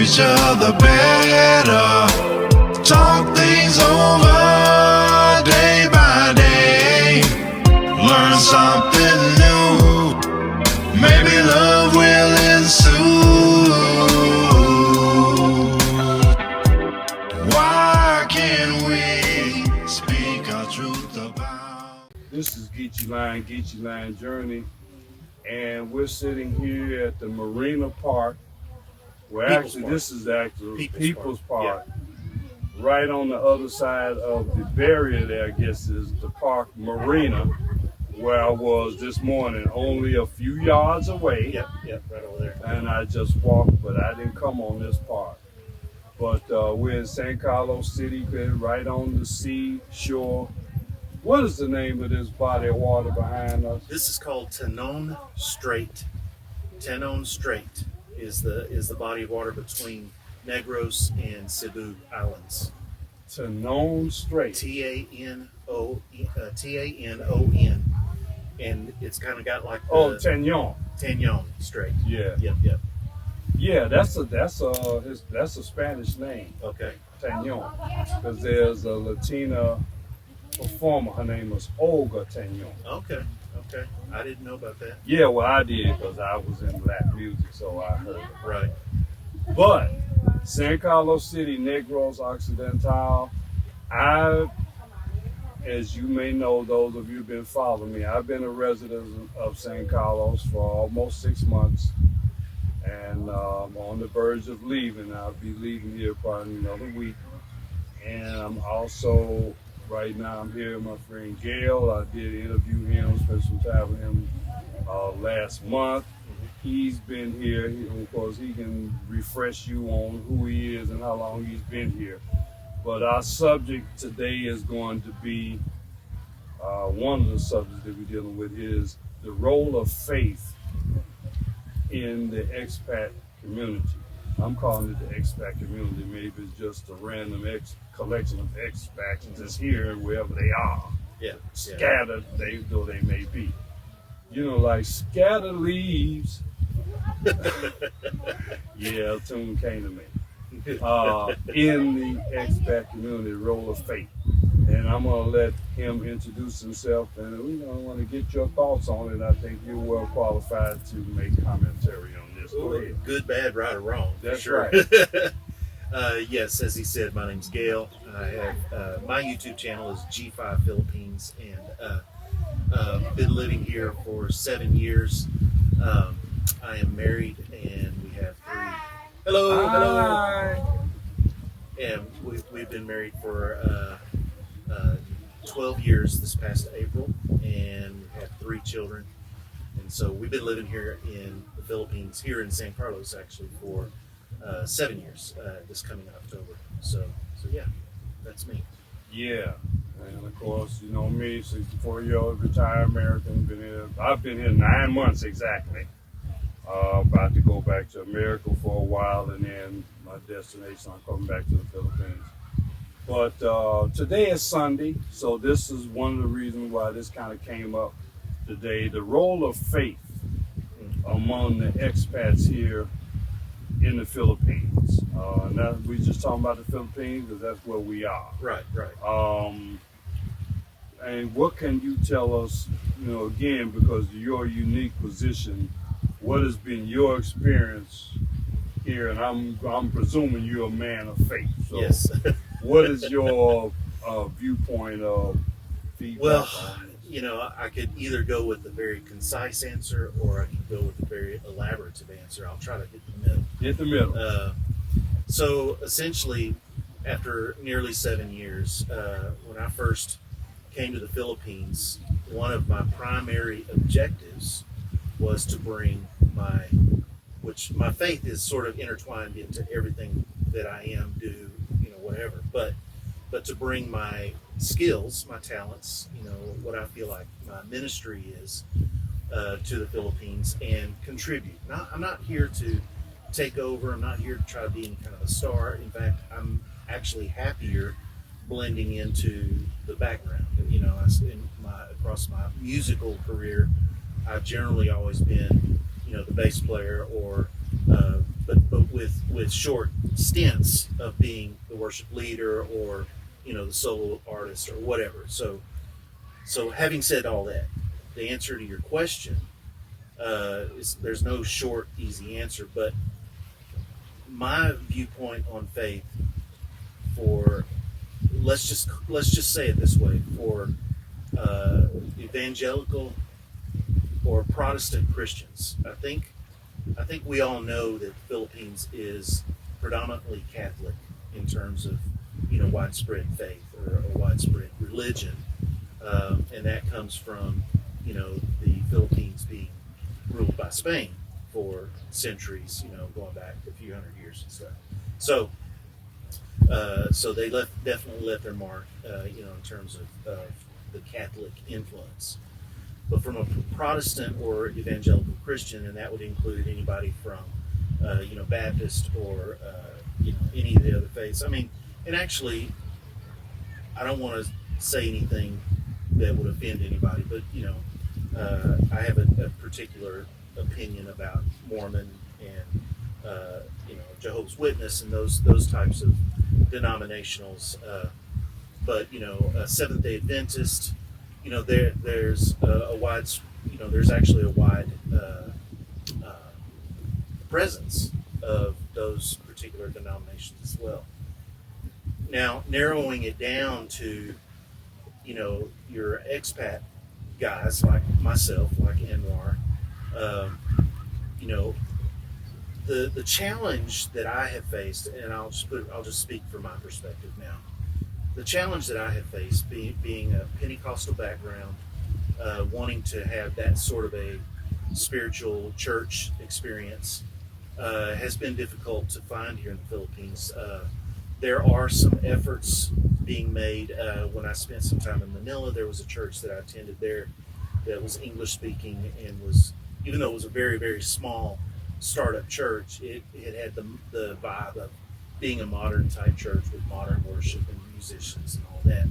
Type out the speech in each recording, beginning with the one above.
each other better. Talk things over day by day. Learn something new. Maybe love will ensue. Why can't we speak our truth about? This is Geechee Line Journey, and we're sitting here at the Marina Park. This is actually People's Park. Yeah. Right on the other side of the barrier there, I guess, is the park Marina, where I was this morning, only a few yards away. Yep, right over there. And I just walked, but I didn't come on this part. But we're in San Carlos City, right on the sea-shore. What is the name of this body of water behind us? This is called Tenon Strait. Tenon Strait is the body of water between Negros and Cebu Islands. Tenon Strait. T-A-N-O-N. And it's kind of got like Tenon. Tenon Strait. Yeah. Yep. Yeah, that's a Spanish name. Okay. Tenon. Because there's a Latina performer. Her name was Olga Tenon. Okay. I didn't know about that. Yeah, well, I did because I was in Latin music, so I heard it. Right. But San Carlos City, Negros Occidental, as you may know, those of you who've been following me, I've been a resident of San Carlos for almost 6 months, and I'm on the verge of leaving. I'll be leaving here probably another week, and I'm also, right now, I'm here with my friend Gale. I did interview him, spent some time with him last month. He's been here. Of course, he can refresh you on who he is and how long he's been here. But our subject today is going to be, one of the subjects that we're dealing with is the role of faith in the expat community. I'm calling it the expat community. Maybe it's just a random collection of expats that's here wherever they are. Yeah. Scattered, though they may be. You know, like scattered leaves. Yeah, a tune came to me. In the expat community, role of faith. And I'm going to let him introduce himself, and we're going to want to get your thoughts on it. I think you're well qualified to make commentary on this. Go ahead. Good, bad, right, or wrong. That's sure. Right. Yes, as he said, my name's Gale. I have my YouTube channel is G5 Philippines, and been living here for 7 years. I am married, and we have 3. Hello. And we've been married for 12 years this past April, and we have 3 children. And so we've been living here in the Philippines, here in San Carlos, actually, for 7 years this coming October. So yeah, that's me. Yeah. And of course, you know me, 64-year-old retired American. I've been here 9 months exactly. About to go back to America for a while, and then my destination, I'm coming back to the Philippines. But today is Sunday, so this is one of the reasons why this kind of came up today. The role of faith among the expats here in the Philippines. Now we just talking about the Philippines because that's where we are. Right. And what can you tell us, you know, again, because of your unique position, what has been your experience here? And I'm presuming you're a man of faith. So yes. What is your viewpoint of feedback? Well, you know, I could either go with a very concise answer, or I could go with a very elaborative answer. I'll try to hit the middle. Hit the middle. So essentially, after nearly 7 years, when I first came to the Philippines, one of my primary objectives was to bring my faith is sort of intertwined into everything that I am, do, you know, whatever. But to bring my skills, my talents, you know, what I feel like my ministry is to the Philippines and contribute. I'm not here to take over. I'm not here to try to be any kind of a star. In fact, I'm actually happier blending into the background. You know, across my musical career, I've generally always been, you know, the bass player or but with short stints of being the worship leader or the solo artist or whatever. So having said all that, the answer to your question is there's no short, easy answer. But my viewpoint on faith for let's just say it this way, for evangelical or Protestant Christians, I think we all know that the Philippines is predominantly Catholic in terms of widespread faith or widespread religion, and that comes from the Philippines being ruled by Spain for centuries, going back a few hundred years and stuff. So they definitely left their mark, in terms of the Catholic influence. But from a Protestant or evangelical Christian, and that would include anybody from, Baptist or, any of the other faiths. I mean, and actually, I don't want to say anything that would offend anybody, but, I have a particular opinion about Mormon and, Jehovah's Witness and those types of denominationals. But, Seventh-day Adventist, there's a wide, there's actually a wide presence of those particular denominations as well. Now, narrowing it down to, your expat guys like myself, like Anwar, the challenge that I have faced, and I'll just speak from my perspective now. The challenge that I have faced, being a Pentecostal background, wanting to have that sort of a spiritual church experience, has been difficult to find here in the Philippines. There are some efforts being made. When I spent some time in Manila, there was a church that I attended there that was English speaking and was, even though it was a very, very small startup church, it had the vibe of being a modern type church with modern worship and musicians and all that.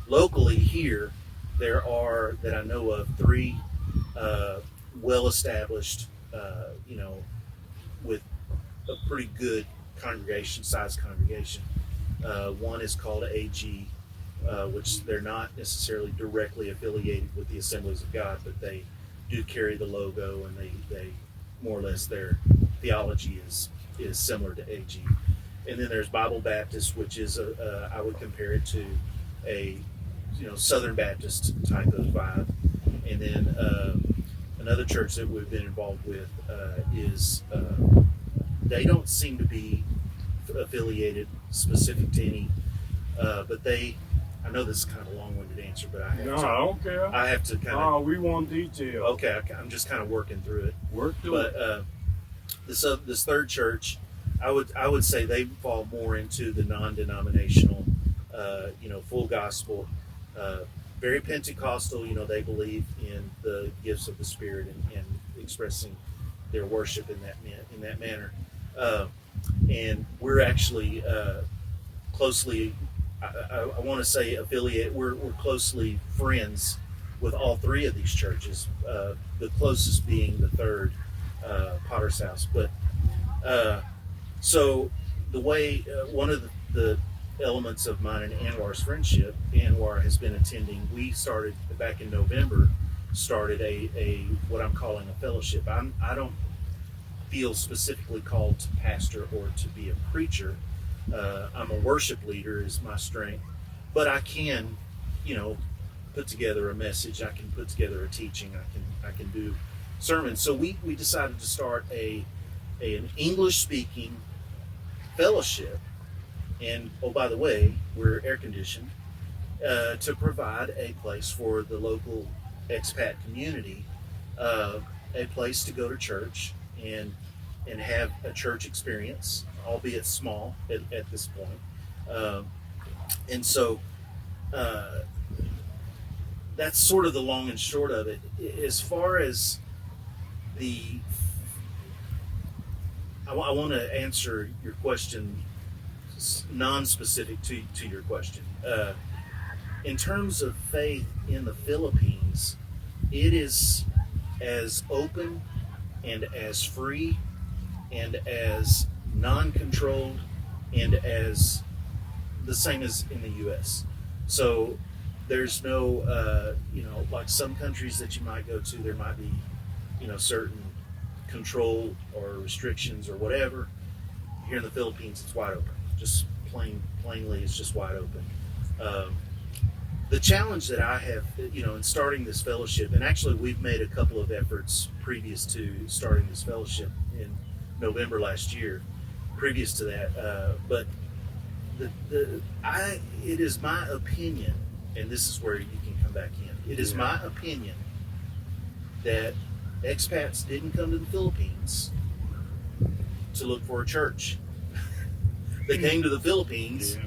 Locally here, there are, that I know of, 3 well-established, with a pretty good size congregation. One is called AG, which they're not necessarily directly affiliated with the Assemblies of God, but they do carry the logo, and they more or less, their theology is similar to AG. And then there's Bible Baptist, which is I would compare it to a Southern Baptist type of vibe. And then another church that we've been involved with is they don't seem to be affiliated specific to any, but I know this is kind of a long-winded answer, but I don't care. I have to kind of. Oh, we want detail. Okay, I'm just kind of working through it. Work through it. But this third church, I would say they fall more into the non-denominational, full gospel, very Pentecostal. They believe in the gifts of the Spirit and expressing their worship in that manner. And we're actually closely, I want to say affiliate. We're closely friends with all 3 of these churches. The closest being the third, Potter's House. But so the way one of the elements of mine and Anwar's friendship, Anwar has been attending. We started back in November. Started a what I'm calling a fellowship. I don't feel specifically called to pastor or to be a preacher. I'm a worship leader is my strength, but I can, put together a message. I can put together a teaching. I can do sermons. So we decided to start an English speaking fellowship, and oh, by the way, we're air conditioned, to provide a place for the local expat community, a place to go to church and have a church experience, albeit small at this point. And so that's sort of the long and short of it. As far as I want to answer your question non-specific to your question. In terms of faith in the Philippines, it is as open and as free and as non-controlled and as the same as in the U.S. So there's no, like some countries that you might go to, there might be, certain control or restrictions or whatever. Here in the Philippines, it's wide open. Just plainly, it's just wide open. The challenge that I have, in starting this fellowship, and actually we've made a couple of efforts previous to starting this fellowship in November last year, previous to that, but it is my opinion, and this is where you can come back in. It is my opinion that expats didn't come to the Philippines to look for a church. They came to the Philippines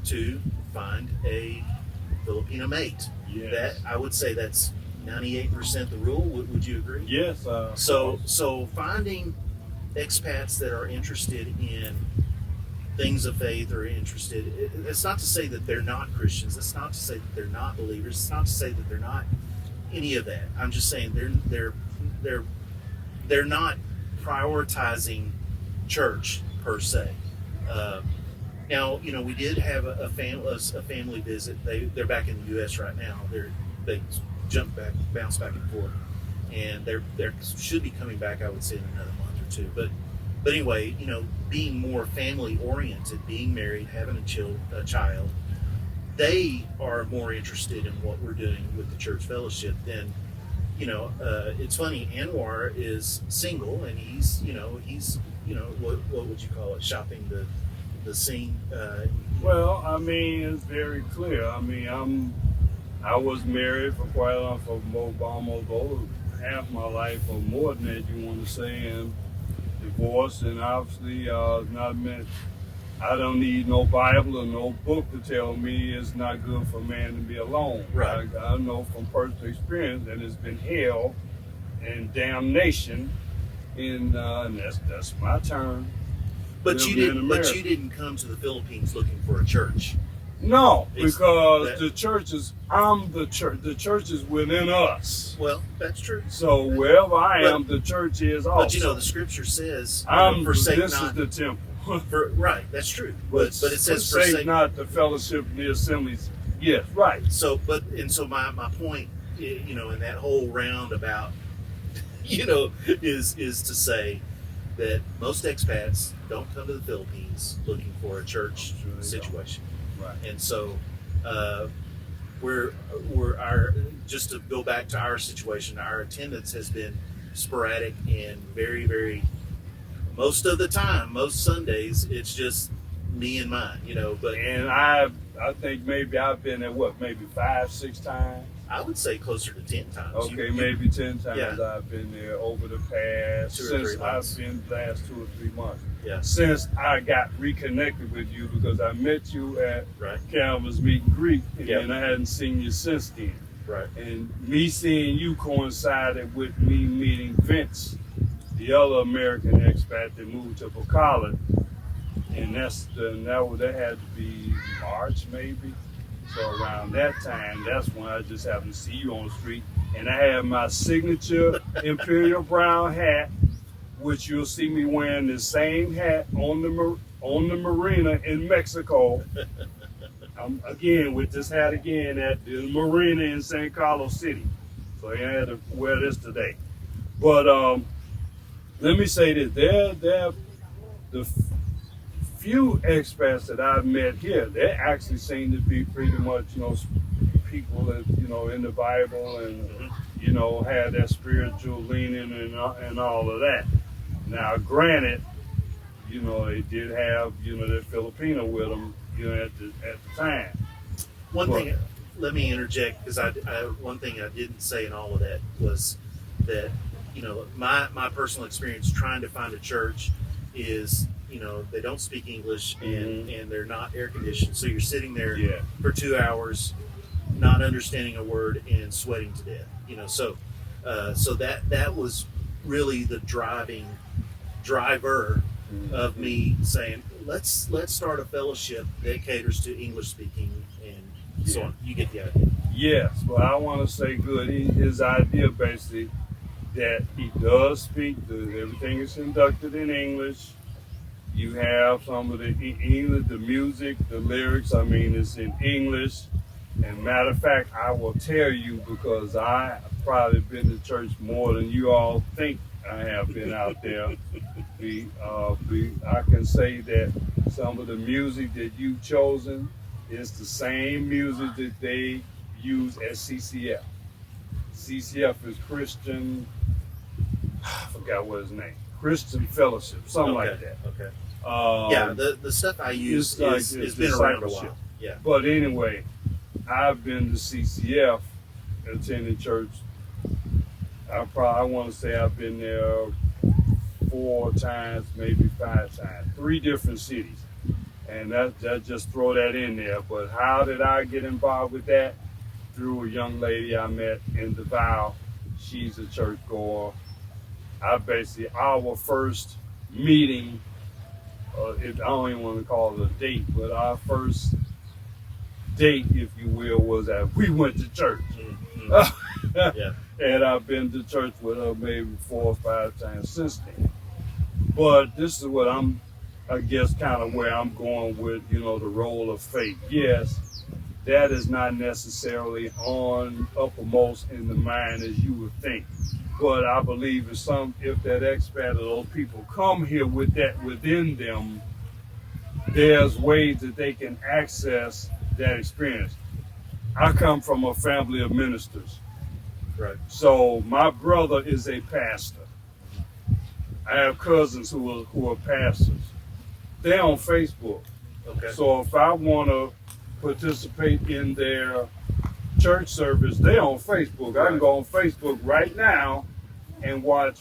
to find a Filipino mate. Yes. That I would say that's 98% the rule. Would you agree? Yes. So finding expats that are interested in things of faith or interested, it's not to say that they're not Christians. It's not to say that they're not believers. It's not to say that they're not any of that. I'm just saying they're not prioritizing church per se. Now, we did have a family visit. They're back in the U.S. right now. They bounce back and forth, and they should be coming back, I would say, in another month or two. But anyway, being more family oriented, being married, having a child, they are more interested in what we're doing with the church fellowship than. It's funny. Anwar is single, and he's what would you call it? Shopping the scene. Well, I mean, it's very clear. I mean, I was married for quite a long, for almost over half my life, or more than that, you want to say, and divorced, and obviously not meant. I don't need no Bible or no book to tell me it's not good for man to be alone. Right. I know from personal experience that it's been hell and damnation, and that's my turn. But you didn't come to the Philippines looking for a church. No, because the church is the church. The church is within us. Well, that's true. So wherever I am, the church is also. But the scripture says, this is the temple. Right, that's true. But it says forsake not the fellowship of the assemblies. Yes, right. So my point, in that whole roundabout, is to say that most expats don't come to the Philippines looking for a church situation. Right. And so just to go back to our situation, our attendance has been sporadic and very, very, most of the time, most Sundays, it's just me and mine, but. And I think maybe I've been there, maybe 5-6 times? I would say closer to 10 times. Okay, maybe 10 times Yeah. I've been there over the past, 2 or 3 since months. I've been the last 2 or 3 months. Yeah. Since I got reconnected with you, because I met you at Right. Calvin's Meet and Greet, and Yep. then I hadn't seen you since then. Right. And me seeing you coincided with me meeting Vince, the other American expat that moved to Bacala, and that had to be March maybe. So around that time, that's when I just happened to see you on the street, and I had my signature imperial brown hat, which you'll see me wearing the same hat on the marina in Mexico. Again with this hat again at the marina in San Carlos City. So I had to wear this today. But let me say this: the few expats that I've met here, they actually seem to be pretty much, people that, in the Bible and, have that spiritual leaning and all of that. Now, granted, they did have, that Filipino with them, at the time. One thing, let me interject, because one thing I didn't say in all of that was that, my personal experience trying to find a church is, they don't speak English and they're not air conditioned. So you're sitting there for 2 hours, not understanding a word and sweating to death. So that was really the driver of me saying, let's start a fellowship that caters to English speaking and so on. You get the idea. Yes, but I want to say good. His idea basically that he does speak. Everything is conducted in English. You have some of the English, the music, the lyrics. I mean, it's in English. And matter of fact, I will tell you because I probably been to church more than you all think I have been out there. I can say that some of the music that you've chosen is the same music that they use at CCF. CCF is Christian, I forgot what his name, Christian Fellowship, something like that. Okay. Yeah, the stuff I use has been around a while. Yeah. But anyway, I've been to CCF, attending church. I want to say I've been there 4 times, maybe 5 times, 3 different cities. And that just throw that in there. But how did I get involved with that? Through a young lady I met in Davao. She's a church goer. Our first meeting, I don't even want to call it a date, but our first date, if you will, was that we went to church. Mm-hmm. Yeah. And I've been to church with her maybe 4 or 5 times since then. But this is what I guess kind of where I'm going with, the role of faith. Yes, that is not necessarily on uppermost in the mind as you would think. But I believe if that expat or those people come here with that within them, there's ways that they can access that experience. I come from a family of ministers. Right. So my brother is a pastor. I have cousins who are pastors. They're on Facebook. Okay. So if I want to participate in their church service, they're on Facebook. Right. I can go on Facebook right now and watch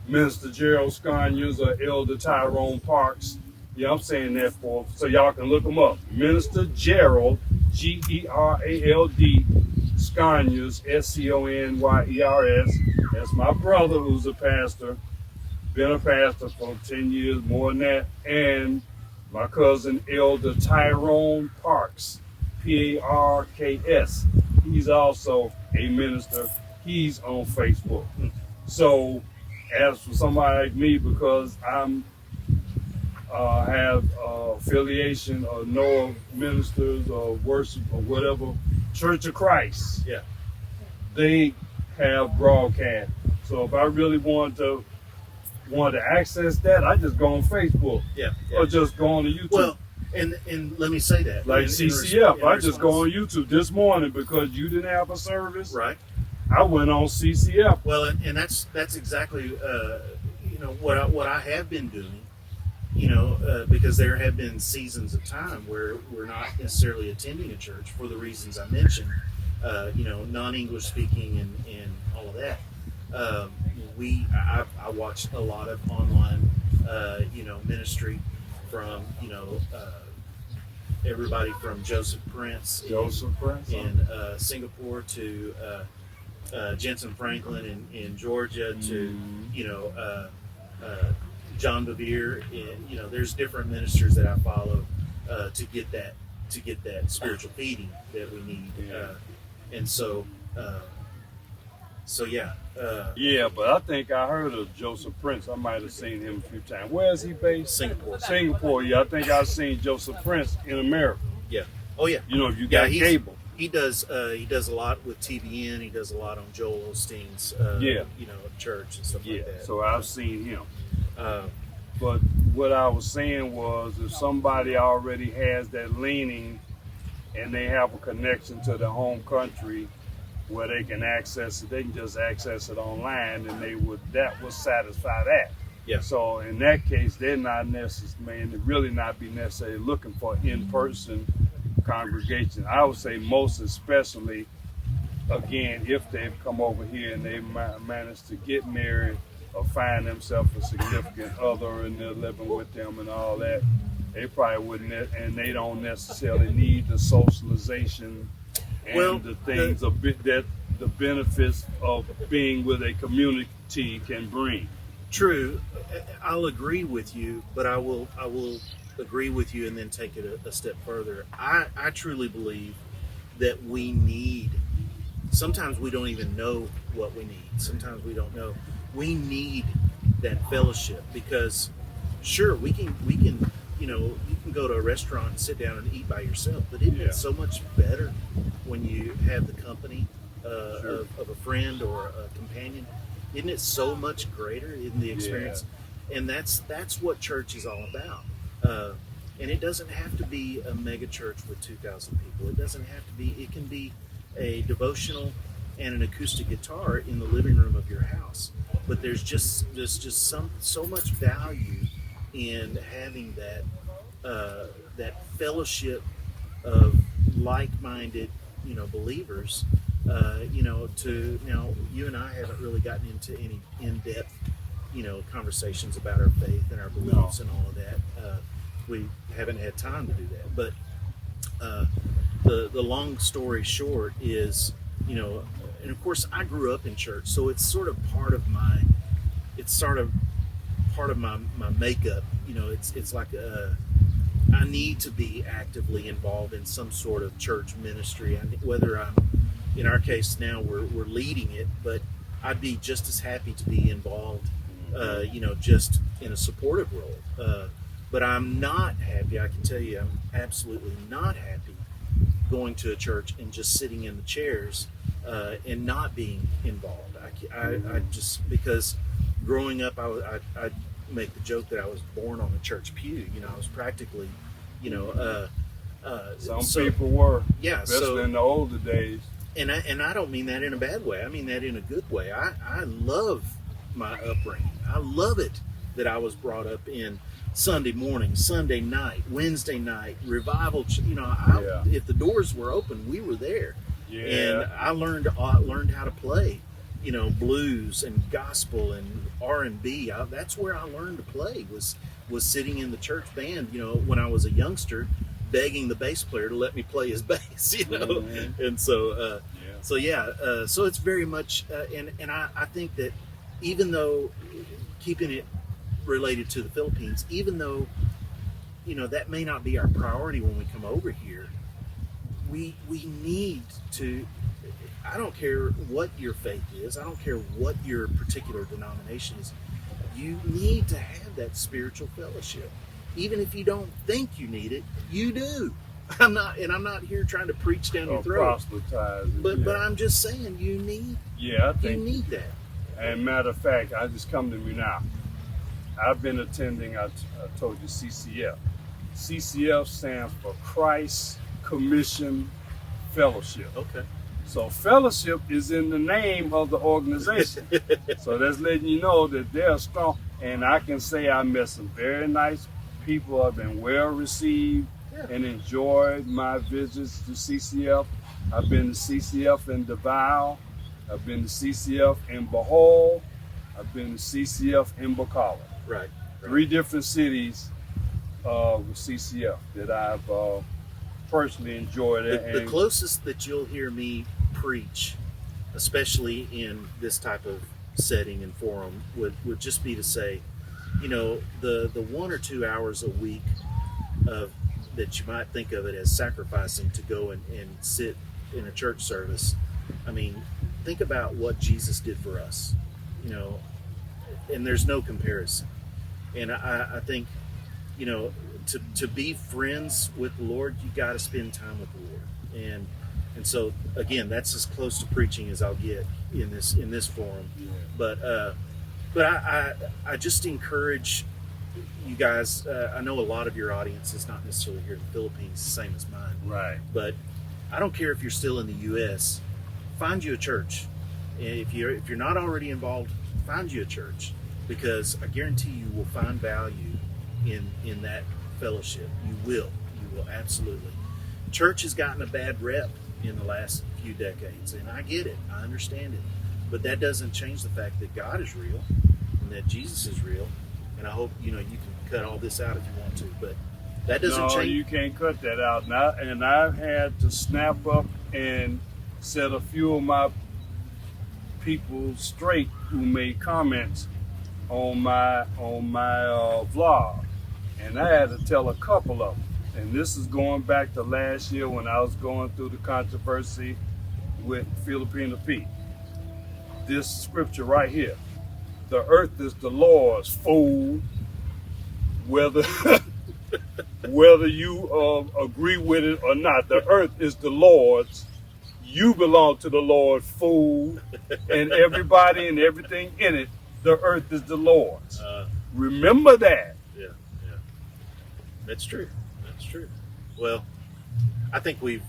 Minister Gerald Scanias or Elder Tyrone Parks. Yeah, I'm saying that so y'all can look them up. Minister Gerald, Gerald Scanias, Sconyers. That's my brother who's a pastor. Been a pastor for 10 years, more than that. And my cousin Elder Tyrone Parks, Parks. He's also a minister. He's on Facebook. So as for somebody like me, because I'm have affiliation or know of ministers or worship or whatever, Church of Christ. Yeah. They have broadcast. So if I really want to access that, I just go on Facebook. Yeah. Or just go on to YouTube. Well, and let me say that. Like CCF, I just go on YouTube this morning because you didn't have a service. Right. I went on CCF. Well, and that's exactly what I have been doing. Because there have been seasons of time where we're not necessarily attending a church for the reasons I mentioned, non-English speaking and all of that. I watched a lot of online, ministry from, everybody from Joseph Prince in Singapore to Jensen Franklin in Georgia to, John Bevere, and there's different ministers that I follow to get that spiritual feeding that we need, and so yeah. But I think I heard of Joseph Prince. I might have seen him a few times. Where is he based? Singapore. Yeah, I think I've seen Joseph Prince in America. Yeah. Oh yeah. If you got cable. He does a lot with TBN. He does a lot on Joel Osteen's church and stuff like that. So I've seen him. But what I was saying was, if somebody already has that leaning and they have a connection to their home country where they can access it, they can just access it online, and that would satisfy that. Yeah. So in that case, they're not really not be necessarily looking for in-person congregation. I would say most especially, again, if they've come over here and they managed to get married or find themselves a significant other and they're living with them and all that, they probably wouldn't, and they don't necessarily need the socialization and the things that the benefits of being with a community can bring. True, I'll agree with you, but I will agree with you and then take it a step further. I truly believe that we need sometimes we don't even know what we need. Sometimes we don't know. We need that fellowship because, sure, we can, you can go to a restaurant and sit down and eat by yourself, but isn't it so much better when you have the company of a friend or a companion? Isn't it so much greater in the experience? And that's what church is all about. And it doesn't have to be a mega church with 2,000 people. It doesn't have to be. It can be a devotional and an acoustic guitar in the living room of your house. But there's just so much value in having that fellowship of like-minded, believers. To now, you and I haven't really gotten into any in-depth, conversations about our faith and our beliefs and all of that. We haven't had time to do that. But the long story short is, and of course I grew up in church, so it's sort of part of my makeup. It's like I need to be actively involved in some sort of church ministry. Whether I'm, in our case now, we're leading it, but I'd be just as happy to be involved, just in a supportive role. But I'm not happy. I can tell you, I'm absolutely not happy going to a church and just sitting in the chairs and not being involved. I just, because growing up, I make the joke that I was born on a church pew. I was practically, some people were, so, especially in the older days. And I don't mean that in a bad way. I mean that in a good way. I love my upbringing. I love it that I was brought up in Sunday morning, Sunday night, Wednesday night, revival. If the doors were open, we were there. Yeah. And I learned how to play, blues and gospel and R&B. That's where I learned to play, was sitting in the church band, when I was a youngster, begging the bass player to let me play his bass, Mm-hmm. And so so it's very much, and I think that even though, keeping it related to the Philippines, even though, that may not be our priority when we come over here, we need to, I don't care what your faith is, I don't care what your particular denomination is, you need to have that spiritual fellowship. Even if you don't think you need it, you do. I'm not here trying to preach down your throat. But I'm just saying, you need that. And matter of fact, I just come to me now. I've been attending, I told you, CCF. CCF stands for Christ Commission Fellowship. Okay. So fellowship is in the name of the organization. So that's letting you know that they're strong. And I can say I met some very nice people. Have been well received and enjoyed my visits to CCF. I've been to CCF in Davao. I've been to CCF in Bohol. I've been to CCF in Bacala. Right. 3 different cities with CCF that I've personally enjoyed. The closest that you'll hear me preach, especially in this type of setting and forum, would just be to say, the 1 or 2 hours a week of that you might think of it as sacrificing to go and sit in a church service. I mean, think about what Jesus did for us, and there's no comparison. And I think, to be friends with the Lord, you got to spend time with the Lord. And so again, that's as close to preaching as I'll get in this forum. Yeah. But I just encourage you guys. I know a lot of your audience is not necessarily here in the Philippines, the same as mine. Right. But I don't care if you're still in the U.S. Find you a church. If you're not already involved, find you a church, because I guarantee you will find value in that fellowship. You will absolutely. Church has gotten a bad rep in the last few decades, and I get it. I understand it. But that doesn't change the fact that God is real and that Jesus is real. And I hope, you can cut all this out if you want to, but that doesn't change. No, you can't cut that out. And I've had to snap up and set a few of my people straight who made comments on my vlog. And I had to tell a couple of them. And this is going back to last year when I was going through the controversy with Filipino Pete. This scripture right here. The earth is the Lord's, fool. Whether whether you agree with it or not, the earth is the Lord's. You belong to the Lord, fool. And everybody and everything in it, the earth is the Lord's. Remember that. Yeah. That's true. That's true. Well, I think we've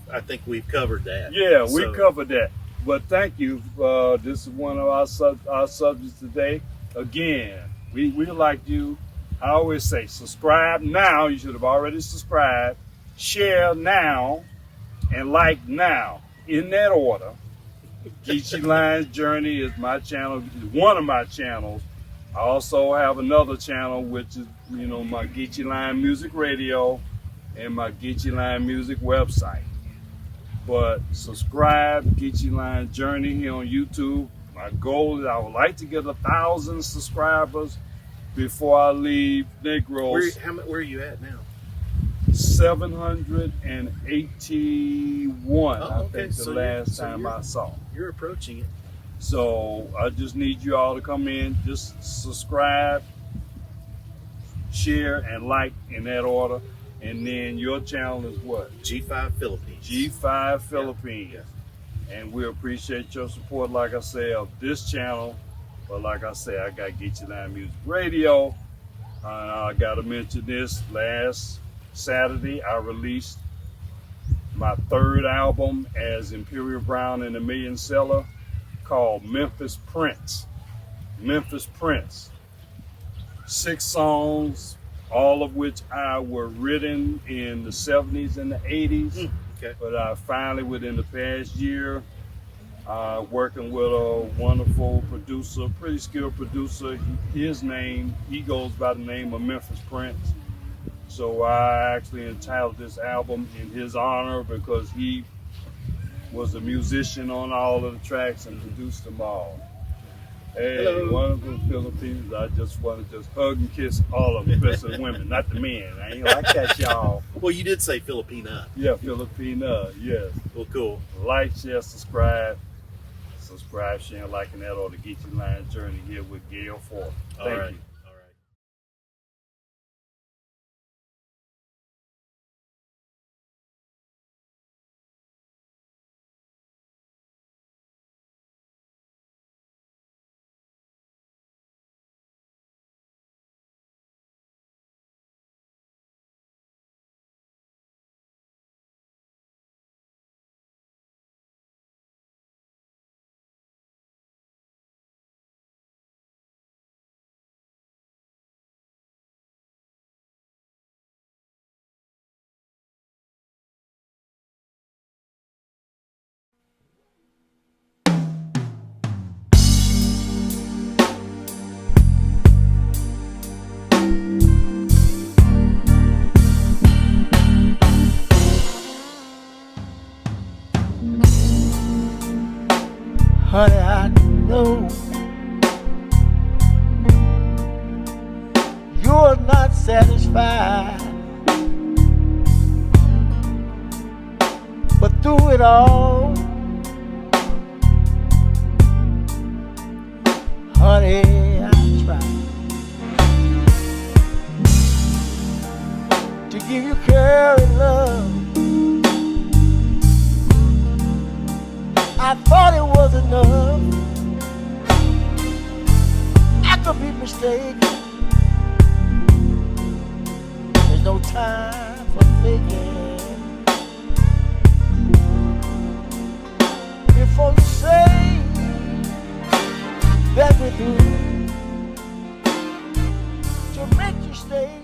covered that. Yeah, we covered that. But thank you. This is one of our subjects today. Again, we like you. I always say, subscribe now. You should have already subscribed. Share now, and like now. In that order. Geechee Line's Journey is my channel, one of my channels. I also have another channel, which is, my Geechee Line Music Radio and my Geechee Line Music website. But subscribe, Geechee Line Journey here on YouTube. My goal is I would like to get 1,000 subscribers before I leave Negroes. Where are you at now? 781, I think the last time I saw. You're approaching it. So I just need you all to come in, just subscribe, share, and like in that order. And then your channel is what? G5 Philippines. G5 Philippines. Yeah. And we appreciate your support, like I say, of this channel. But like I say, I got Geechee Line Music Radio. I got to mention this. Last Saturday, I released my 3rd album as Imperial Brown and the Million Seller, called Memphis Prince. Memphis Prince. 6 songs, all of which were written in the 70s and the 80s. Okay. But I finally, within the past year, working with a wonderful producer, pretty skilled producer. He goes by the name of Memphis Prince. So I actually entitled this album in his honor because he was a musician on all of the tracks and produced them all. Hey, hello. Wonderful Philippines. I just want to hug and kiss all of them, especially the women, not the men. I ain't like that, y'all. Well, you did say Filipina. Yeah, Filipina, yes. Well, cool. Like, share, subscribe, share, and like, and that, or the Geechee Line Journey here with Gale Ford. Thank you. All right. Honey, I know you're not satisfied, but through it all, honey, I tried to give you care and love. I thought it was enough. I could be mistaken. There's no time for faking. Before you say that we're through, to make you stay.